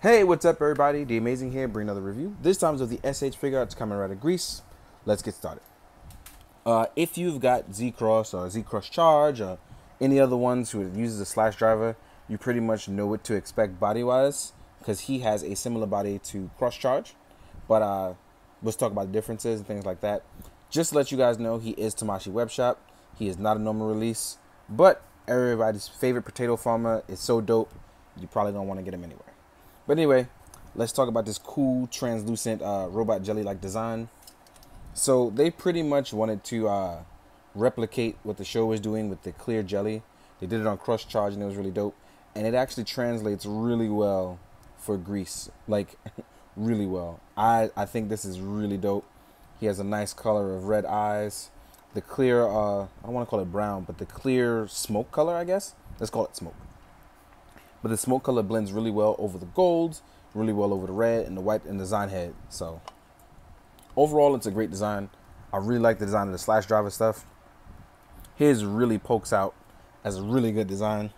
Hey, what's up, everybody? The Amazing here, bring another review. This time is of the SH Figuarts Kamen out of Greece. Let's get started. If you've got Z-Cross or Z-Cross Charge or any other ones who uses a slash driver, you pretty much know what to expect body-wise because he has a similar body to Cross Charge. But let's talk about the differences and things like that. Just to let you guys know, he is Tamashii Web Shop. He is not a normal release, but everybody's favorite potato farmer is so dope, you probably don't want to get him anyway. But anyway, let's talk about this cool translucent robot jelly-like design. So they pretty much wanted to replicate what the show was doing with the clear jelly. They did it on Crush Charge and it was really dope. And it actually translates really well for Greece. Like, really well. I think this is really dope. He has a nice color of red eyes. The clear, I don't want to call it brown, but the clear smoke color, I guess. Let's call it smoke. But the smoke color blends really well over the golds, really well over the red and the white and the design head. So overall, it's a great design. I really like the design of the slash driver stuff. His really pokes out as a really good design.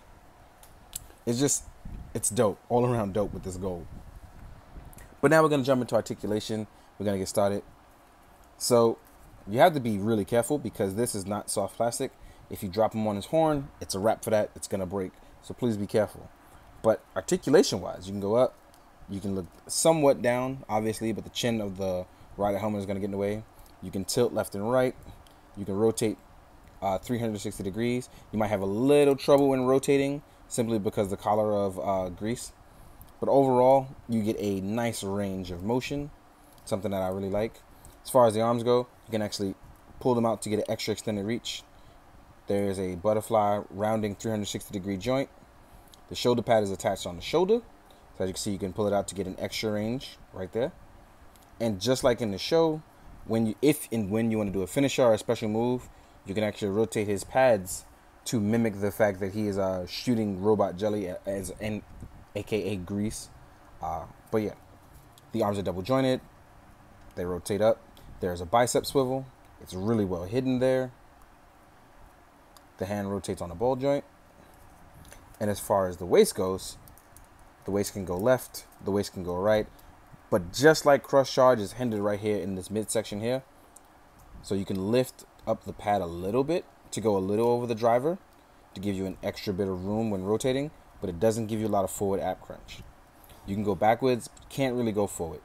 It's dope. All around dope with this gold. But now we're going to jump into articulation. We're going to get started. So you have to be really careful because this is not soft plastic. If you drop him on his horn, it's a wrap for that. It's going to break. So please be careful. But articulation-wise, you can go up. You can look somewhat down, obviously, but the chin of the rider helmet is going to get in the way. You can tilt left and right. You can rotate 360 degrees. You might have a little trouble when rotating simply because the collar of grease. But overall, you get a nice range of motion, something that I really like. As far as the arms go, you can actually pull them out to get an extra extended reach. There's a butterfly rounding 360-degree joint. The shoulder pad is attached on the shoulder. So as you can see, you can pull it out to get an extra range right there. And just like in the show, when you want to do a finisher or a special move, you can actually rotate his pads to mimic the fact that he is shooting robot jelly aka grease. But yeah, the arms are double jointed. They rotate up. There's a bicep swivel. It's really well hidden there. The hand rotates on the ball joint. And as far as the waist goes, the waist can go left, the waist can go right. But just like Crush Charge is hindered right here in this midsection here. So you can lift up the pad a little bit to go a little over the driver to give you an extra bit of room when rotating, but it doesn't give you a lot of forward ab crunch. You can go backwards, but can't really go forward.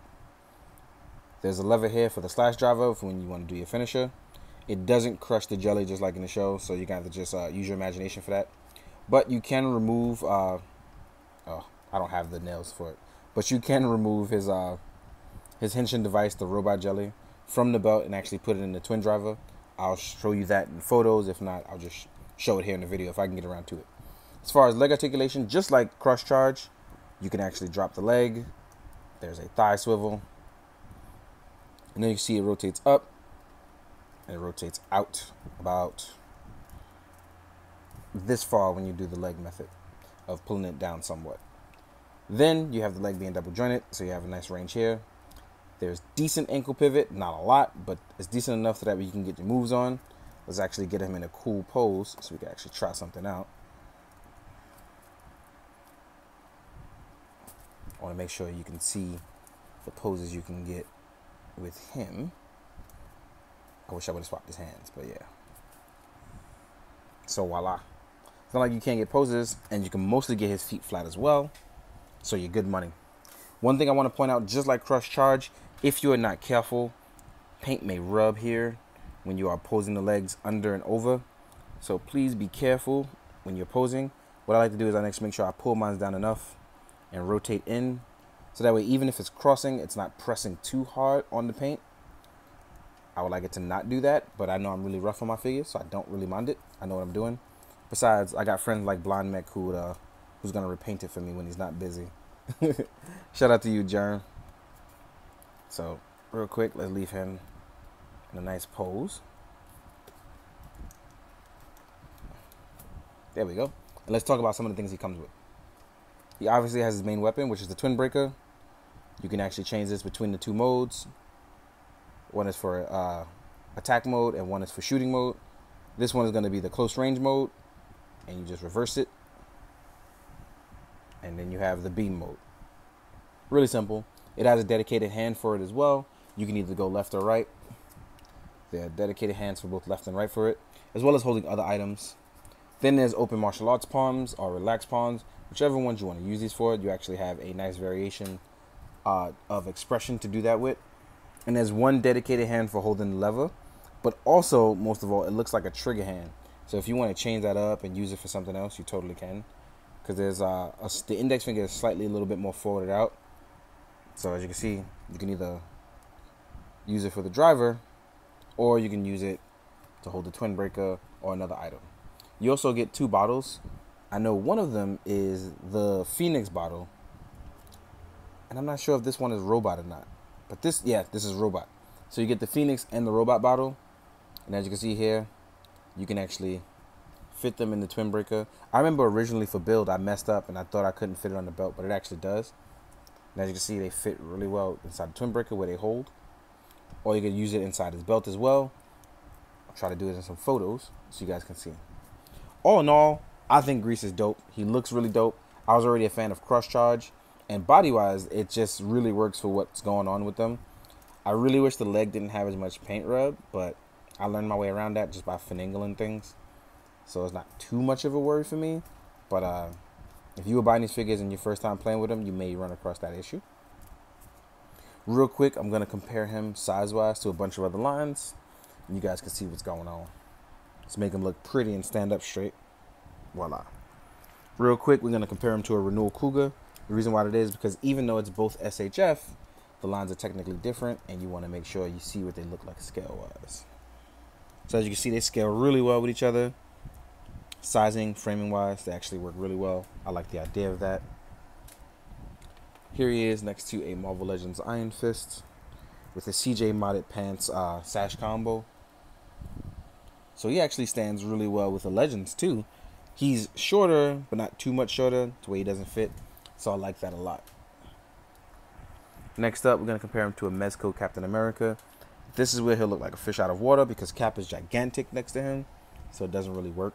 There's a lever here for the slash driver for when you want to do your finisher. It doesn't crush the jelly just like in the show, so you're going to have to just use your imagination for that. But you can remove, I don't have the nails for it, but you can remove his henshin device, the robot jelly, from the belt and actually put it in the twin driver. I'll show you that in photos. If not, I'll just show it here in the video if I can get around to it. As far as leg articulation, just like Crush Charge, you can actually drop the leg. There's a thigh swivel. And then you see it rotates up and it rotates out about this far when you do the leg method of pulling it down somewhat. Then you have the leg being double jointed, so you have a nice range here. There's decent ankle pivot, not a lot, but it's decent enough so that you can get your moves on. Let's actually get him in a cool pose so we can actually try something out. I want to make sure you can see the poses you can get with him. I wish I would have swapped his hands, but yeah. So voila. It's not like you can't get poses, and you can mostly get his feet flat as well. So you're good money. One thing I want to point out, just like Crush Charge, if you are not careful, paint may rub here when you are posing the legs under and over. So please be careful when you're posing. What I like to do is I next make sure I pull mine down enough and rotate in. So that way, even if it's crossing, it's not pressing too hard on the paint. I would like it to not do that, but I know I'm really rough on my figure, so I don't really mind it. I know what I'm doing. Besides, I got friends like Blind Mech who's going to repaint it for me when he's not busy. Shout out to you, Jerm. So, real quick, let's leave him in a nice pose. There we go. And let's talk about some of the things he comes with. He obviously has his main weapon, which is the Twin Breaker. You can actually change this between the two modes. One is for attack mode and one is for shooting mode. This one is going to be the close range mode, and you just reverse it. And then you have the beam mode. Really simple. It has a dedicated hand for it as well. You can either go left or right. There are dedicated hands for both left and right for it, as well as holding other items. Then there's open martial arts palms or relaxed palms, whichever ones you want to use these for. You actually have a nice variation of expression to do that with. And there's one dedicated hand for holding the lever, but also, most of all, it looks like a trigger hand. So if you want to change that up and use it for something else, you totally can. Because there's the index finger is slightly a little bit more forwarded out. So as you can see, you can either use it for the driver, or you can use it to hold the twin breaker or another item. You also get 2 bottles. I know one of them is the Phoenix bottle, and I'm not sure if this one is robot or not. But this is robot. So you get the Phoenix and the robot bottle, and as you can see here, you can actually fit them in the twin breaker. I remember originally for build, I messed up and I thought I couldn't fit it on the belt, but it actually does. And as you can see, they fit really well inside the twin breaker where they hold. Or you can use it inside his belt as well. I'll try to do it in some photos so you guys can see. All in all, I think Grease is dope. He looks really dope. I was already a fan of Crush Charge. And body-wise, it just really works for what's going on with them. I really wish the leg didn't have as much paint rub, but I learned my way around that just by finagling things. So it's not too much of a worry for me. But if you were buying these figures and your first time playing with them, you may run across that issue. Real quick, I'm going to compare him size-wise to a bunch of other lines. And you guys can see what's going on. Let's make him look pretty and stand up straight. Voila. Real quick, we're going to compare him to a Renewal Cougar. The reason why that is because even though it's both SHF, the lines are technically different, and you want to make sure you see what they look like scale-wise. So as you can see, they scale really well with each other. Sizing, framing-wise, they actually work really well. I like the idea of that. Here he is next to a Marvel Legends Iron Fist with a CJ modded pants sash combo. So he actually stands really well with the Legends too. He's shorter, but not too much shorter to where he doesn't fit. So I like that a lot. Next up, we're going to compare him to a Mezco Captain America. This is where he'll look like a fish out of water because Cap is gigantic next to him. So it doesn't really work.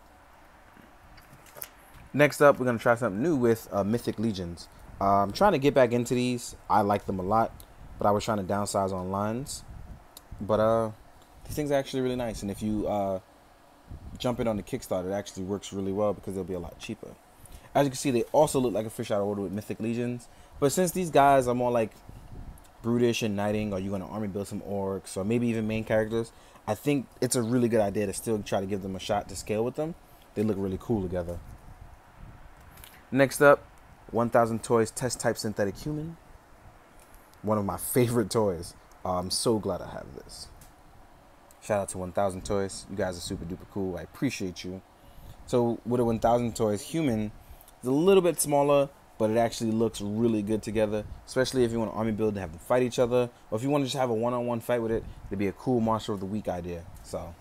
Next up, we're going to try something new with Mythic Legions. I'm trying to get back into these. I like them a lot, but I was trying to downsize on lines. But these things are actually really nice. And if you jump in on the Kickstarter, it actually works really well because they'll be a lot cheaper. As you can see, they also look like a fish out of water with Mythic Legions. But since these guys are more like brutish and knighting, or you're going to army build some orcs, or maybe even main characters, I think it's a really good idea to still try to give them a shot to scale with them. They look really cool together. Next up, 1000 Toys Test Type Synthetic Human. One of my favorite toys. I'm so glad I have this. Shout out to 1000 Toys. You guys are super duper cool. I appreciate you. So with a 1000 Toys Human, it's a little bit smaller, but it actually looks really good together, especially if you want an army build to have them fight each other, or if you want to just have a one-on-one fight with it. It'd be a cool Monster of the Week idea. So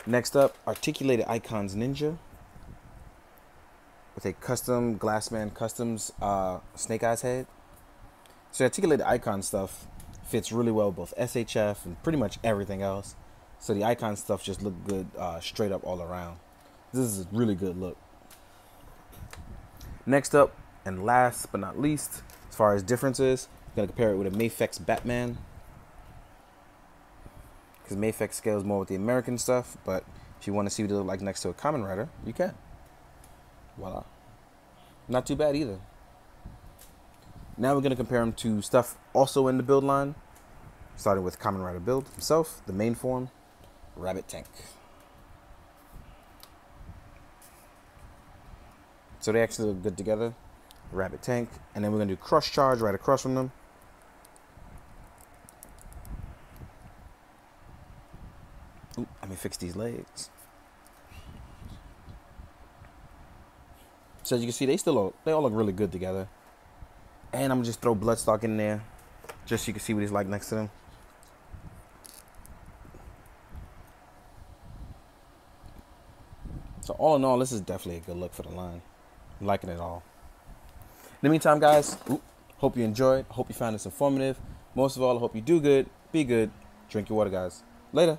next up, Articulated Icons Ninja with a custom Glassman Customs Snake Eyes head. So Articulated Icon stuff fits really well with both SHF and pretty much everything else. So the icon stuff just look good straight up all around. This is a really good look. Next up, and last but not least, as far as differences, I'm going to compare it with a Mafex Batman. Because Mafex scales more with the American stuff, but if you want to see what it looks like next to a Kamen Rider, you can. Voila. Not too bad either. Now we're going to compare him to stuff also in the build line. Starting with Kamen Rider build himself, the main form, Rabbit Tank. So they actually look good together. Rabbit Tank. And then we're going to do Crush Charge right across from them. Ooh, let me fix these legs. So as you can see, they all look really good together. And I'm going to just throw Bloodstock in there, just so you can see what he's like next to them. So all in all, this is definitely a good look for the line. I'm liking it all. In the meantime, guys, hope you enjoyed. Hope you found this informative. Most of all, I hope you do good, be good, drink your water, guys. Later.